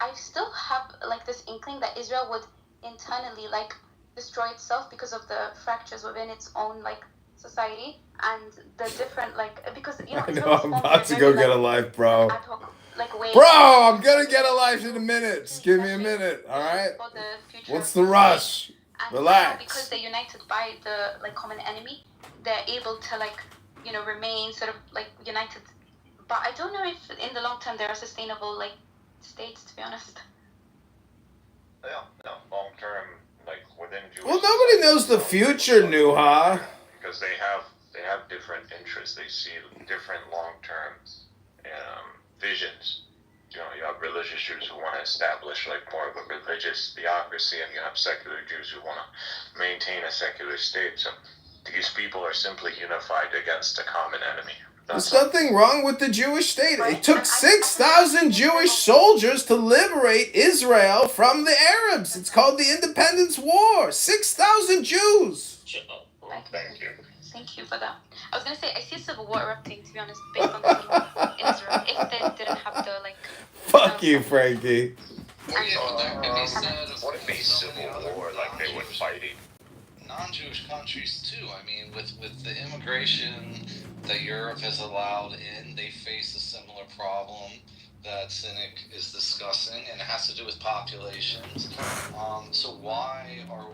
I still have like this inkling that Israel would internally like destroy itself because of the fractures within its own like society and the different like because you know. I know I'm about to go get a life, bro. Like bro, I'm gonna get a life in a minute. Just give me a minute, all right? What's the rush? And Relax. Because they're united by the like common enemy, they're able to like remain sort of like united. But I don't know if in the long term there are sustainable like states. To be honest. Yeah, long term, like within Jewish. Well, nobody knows the future, Nuha. Because they have different interests. They see different long-term visions. You know, you have religious Jews who want to establish like more of a religious theocracy, and you have secular Jews who want to maintain a secular state. So these people are simply unified against a common enemy. There's nothing wrong with the Jewish state. It took 6,000 Jewish soldiers to liberate Israel from the Arabs. It's called the Independence War. 6,000 Jews. Thank you. Thank you for that. I was gonna say I see a civil war erupting, to be honest, based on the in Israel. If they didn't have the like. Fuck you, Frankie. Well, yeah, but that could be said of What if a civil war, like they would fighting? non-Jewish countries too. I mean, with the immigration that Europe has allowed in, they face a similar problem that Cynic is discussing, and it has to do with populations. So why are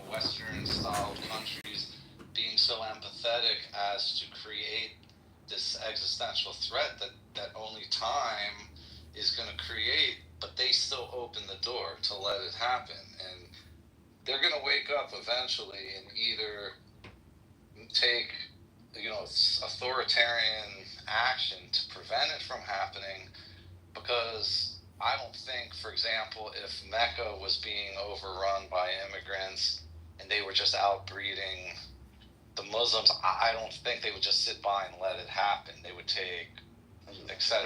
Western-styled countries being so empathetic as to create this existential threat that only time is going to create, but they still open the door to let it happen, and they're going to wake up eventually and either take authoritarian action to prevent it from happening, because I don't think, for example, if Mecca was being overrun by immigrants and they were just outbreeding the Muslims, I don't think they would just sit by and let it happen. They would take excessive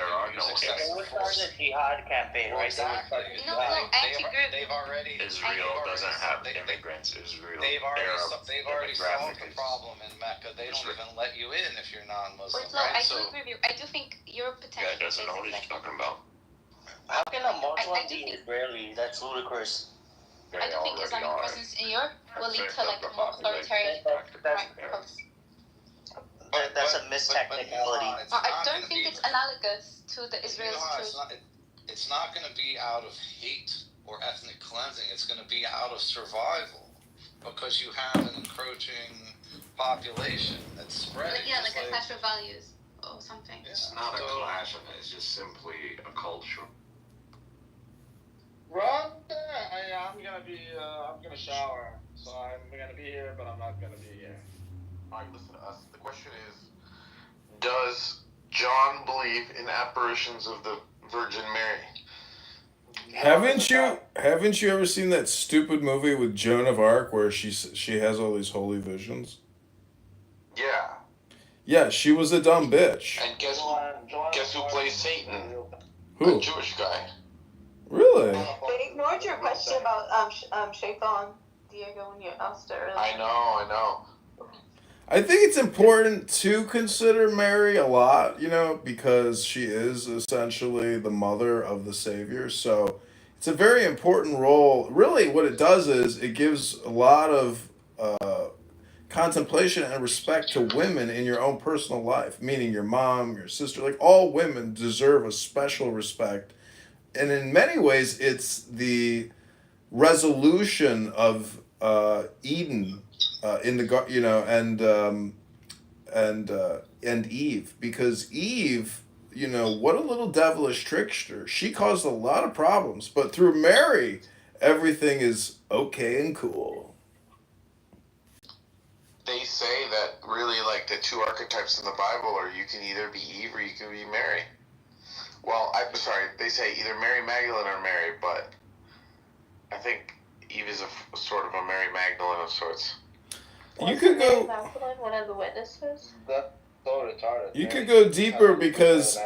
jihad campaign, right? Exactly. They've already. Israel doesn't have immigrants. Israel. They've already solved the problem in Mecca. They don't even let you in if you're non-Muslim, right? I do agree with you. I do think Europe potentially. Yeah, doesn't know what he's talking about. How can a Muslim be Israeli? That's ludicrous. I do think Islamic presence in Europe will lead to like more authoritarian. That's a mistechnicality. I don't think it's analogous to the Israeli situation. It's not going to be out of hate or ethnic cleansing. It's going to be out of survival, because you have an encroaching population that's spreading. Like a clash of values or something. It's not a clash of it. It's just simply a culture. Ron, I'm gonna shower, so I'm gonna be here, but I'm not gonna be here. Alright, listen to us. The question is, does John believe in apparitions of the Virgin Mary? Haven't you ever seen that stupid movie with Joan of Arc where she has all these holy visions? Yeah. Yeah, she was a dumb bitch. And guess who plays Satan? Who? A Jewish guy. Really? They ignored your question about Shaitan, Diego, when you asked it earlier. I know. I think it's important to consider Mary a lot, because she is essentially the mother of the Savior. So it's a very important role. Really, what it does is it gives a lot of contemplation and respect to women in your own personal life, meaning your mom, your sister. Like, all women deserve a special respect. And in many ways, it's the resolution of Eden in the and Eve, because Eve, what a little devilish trickster. She caused a lot of problems, but through Mary, everything is okay and cool. They say that really, like, the two archetypes in the Bible are you can either be Eve or you can be Mary. Well, I'm sorry, they say either Mary Magdalene or Mary, but I think Eve is a sort of a Mary Magdalene of sorts. You could go. One of the witnesses. That's so retarded. You could go deeper, because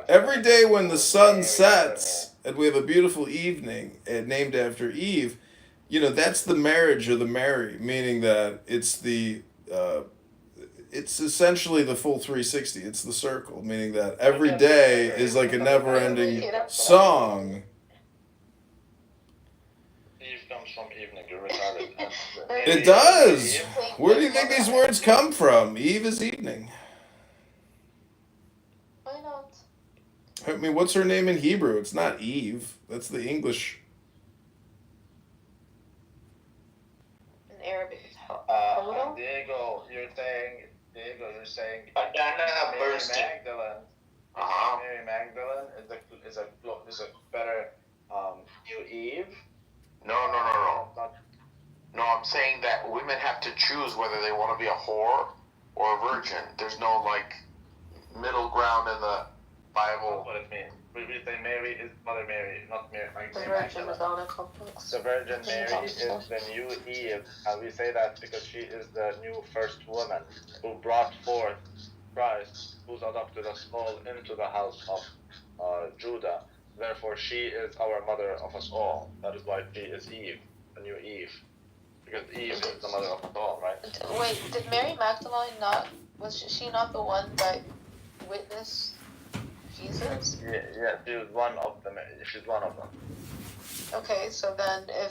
every day when the sun sets and we have a beautiful evening named after Eve, that's the marriage of the Mary, meaning that it's it's essentially the full 360. It's the circle, meaning that every day is like a never-ending song. Eve comes from evening. You're retarded. It does. Where do you think these words come from? Eve is evening. Why not? I mean, what's her name in Hebrew? It's not Eve. That's the English. In Arabic. Diego, you're saying Adana Mary Bernstein. Magdalene. Mary Magdalene is a better Eve. No. women have to choose whether they want to be a whore or a virgin. There's no like middle ground in the Bible. That's what it means. We say Mary is Mother Mary, not Mary. The Virgin Madonna complex. The Virgin Mary is the new Eve, and we say that because she is the new first woman who brought forth Christ, who's adopted us all into the house of Judah. Therefore, she is our mother of us all. That is why she is Eve, the new Eve, because Eve is the mother of us all, right? Wait, did Mary Magdalene not? Was she not the one that witnessed Jesus? Yeah, she was one of them. She's one of them. Okay, so then if